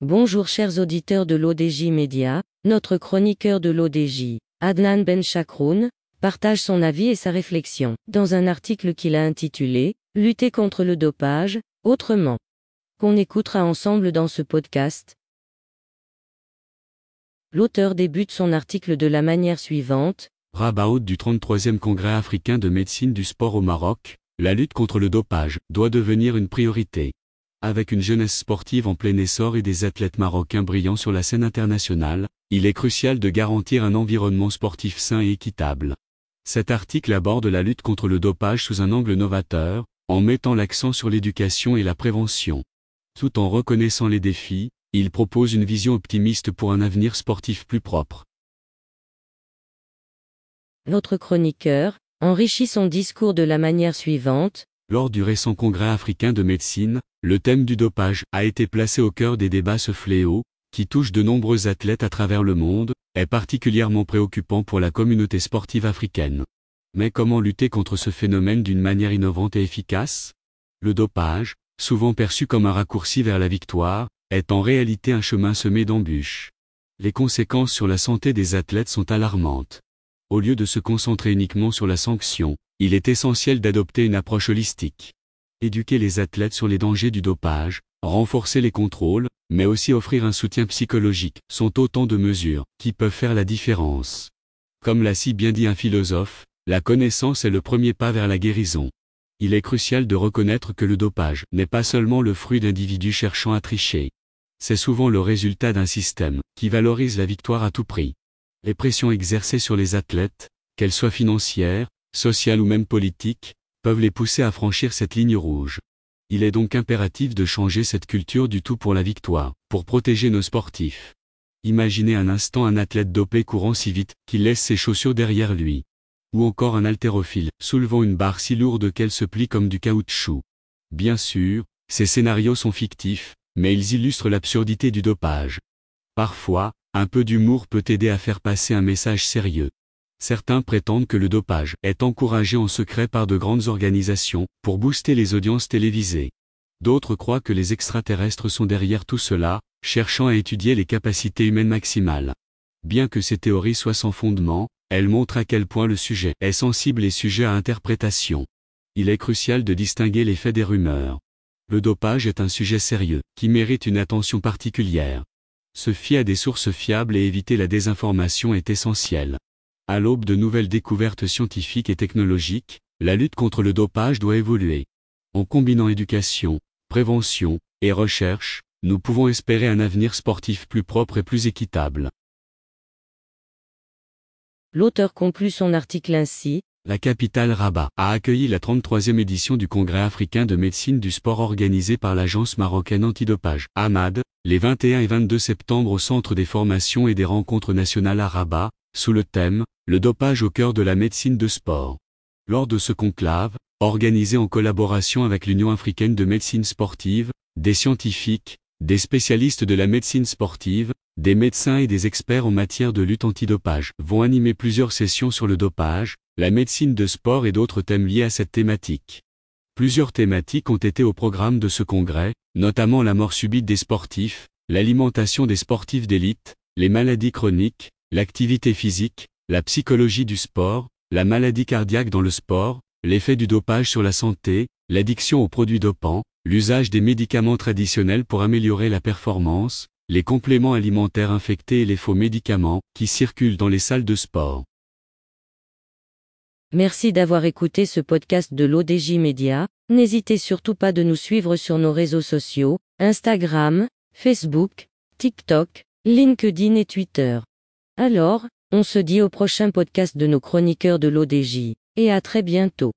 Bonjour chers auditeurs de l'ODJ Média, notre chroniqueur de l'ODJ, Adnan Benchakroun, partage son avis et sa réflexion, dans un article qu'il a intitulé « Lutter contre le dopage, autrement », qu'on écoutera ensemble dans ce podcast. L'auteur débute son article de la manière suivante. Rabat haute du 33e Congrès africain de médecine du sport au Maroc, la lutte contre le dopage doit devenir une priorité. Avec une jeunesse sportive en plein essor et des athlètes marocains brillants sur la scène internationale, il est crucial de garantir un environnement sportif sain et équitable. Cet article aborde la lutte contre le dopage sous un angle novateur, en mettant l'accent sur l'éducation et la prévention. Tout en reconnaissant les défis, il propose une vision optimiste pour un avenir sportif plus propre. Notre chroniqueur enrichit son discours de la manière suivante. Lors du récent congrès africain de médecine, le thème du dopage a été placé au cœur des débats. Ce fléau, qui touche de nombreux athlètes à travers le monde, est particulièrement préoccupant pour la communauté sportive africaine. Mais comment lutter contre ce phénomène d'une manière innovante et efficace ? Le dopage, souvent perçu comme un raccourci vers la victoire, est en réalité un chemin semé d'embûches. Les conséquences sur la santé des athlètes sont alarmantes. Au lieu de se concentrer uniquement sur la sanction, il est essentiel d'adopter une approche holistique. Éduquer les athlètes sur les dangers du dopage, renforcer les contrôles, mais aussi offrir un soutien psychologique, sont autant de mesures qui peuvent faire la différence. Comme l'a si bien dit un philosophe, la connaissance est le premier pas vers la guérison. Il est crucial de reconnaître que le dopage n'est pas seulement le fruit d'individus cherchant à tricher. C'est souvent le résultat d'un système qui valorise la victoire à tout prix. Les pressions exercées sur les athlètes, qu'elles soient financières, sociales ou même politiques, peuvent les pousser à franchir cette ligne rouge. Il est donc impératif de changer cette culture du tout pour la victoire, pour protéger nos sportifs. Imaginez un instant un athlète dopé courant si vite qu'il laisse ses chaussures derrière lui. Ou encore un haltérophile soulevant une barre si lourde qu'elle se plie comme du caoutchouc. Bien sûr, ces scénarios sont fictifs, mais ils illustrent l'absurdité du dopage. Parfois, un peu d'humour peut aider à faire passer un message sérieux. Certains prétendent que le dopage est encouragé en secret par de grandes organisations, pour booster les audiences télévisées. D'autres croient que les extraterrestres sont derrière tout cela, cherchant à étudier les capacités humaines maximales. Bien que ces théories soient sans fondement, elles montrent à quel point le sujet est sensible et sujet à interprétation. Il est crucial de distinguer les faits des rumeurs. Le dopage est un sujet sérieux, qui mérite une attention particulière. Se fier à des sources fiables et éviter la désinformation est essentiel. À l'aube de nouvelles découvertes scientifiques et technologiques, la lutte contre le dopage doit évoluer. En combinant éducation, prévention et recherche, nous pouvons espérer un avenir sportif plus propre et plus équitable. L'auteur conclut son article ainsi. La capitale Rabat a accueilli la 33e édition du Congrès africain de médecine du sport organisé par l'agence marocaine antidopage, AMAD, les 21 et 22 septembre au Centre des formations et des rencontres nationales à Rabat, sous le thème « Le dopage au cœur de la médecine de sport ». Lors de ce conclave, organisé en collaboration avec l'Union africaine de médecine sportive, des scientifiques, des spécialistes de la médecine sportive, des médecins et des experts en matière de lutte antidopage vont animer plusieurs sessions sur le dopage, la médecine de sport et d'autres thèmes liés à cette thématique. Plusieurs thématiques ont été au programme de ce congrès, notamment la mort subite des sportifs, l'alimentation des sportifs d'élite, les maladies chroniques, l'activité physique, la psychologie du sport, la maladie cardiaque dans le sport, l'effet du dopage sur la santé, l'addiction aux produits dopants, l'usage des médicaments traditionnels pour améliorer la performance, les compléments alimentaires infectés et les faux médicaments qui circulent dans les salles de sport. Merci d'avoir écouté ce podcast de l'ODJ Média. N'hésitez surtout pas de nous suivre sur nos réseaux sociaux, Instagram, Facebook, TikTok, LinkedIn et Twitter. Alors, on se dit au prochain podcast de nos chroniqueurs de l'ODJ, et à très bientôt.